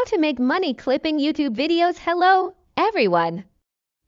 How to make money clipping YouTube videos. Hello, everyone.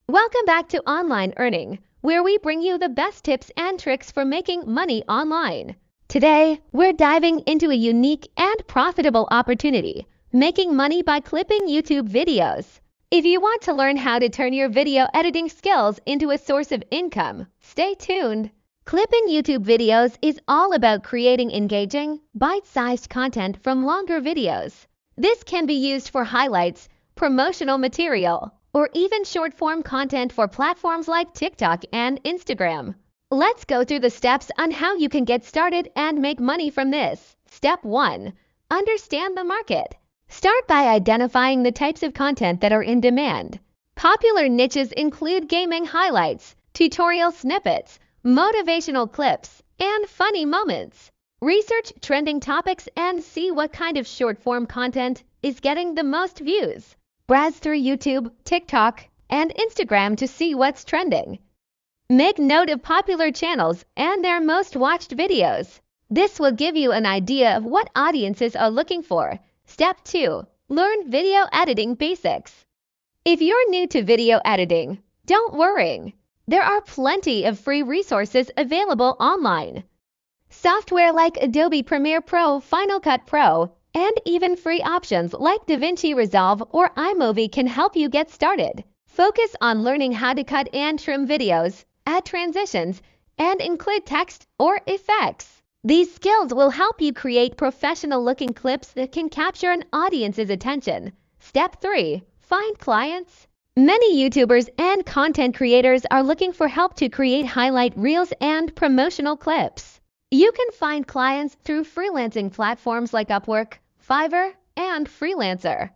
Welcome back to Online Earning, where we bring you the best tips and tricks for making money online. Today, we're diving into a unique and profitable opportunity, making money by clipping YouTube videos. If you want to learn how to turn your video editing skills into a source of income, stay tuned. Clipping YouTube videos is all about creating engaging, bite-sized content from longer videos. This can be used for highlights, promotional material, or even short-form content for platforms like TikTok and Instagram. Let's go through the steps on how you can get started and make money from this. Step 1. Understand the market. Start by identifying the types of content that are in demand. Popular niches include gaming highlights, tutorial snippets, motivational clips, and funny moments. Research trending topics and see what kind of short-form content is getting the most views. Browse through YouTube, TikTok, and Instagram to see what's trending. Make note of popular channels and their most watched videos. This will give you an idea of what audiences are looking for. Step 2. Learn video editing basics. If you're new to video editing, don't worry. There are plenty of free resources available online. Software like Adobe Premiere Pro, Final Cut Pro, and even free options like DaVinci Resolve or iMovie can help you get started. Focus on learning how to cut and trim videos, add transitions, and include text or effects. These skills will help you create professional-looking clips that can capture an audience's attention. Step 3. Find clients. Many YouTubers and content creators are looking for help to create highlight reels and promotional clips. You can find clients through freelancing platforms like Upwork, Fiverr, and Freelancer.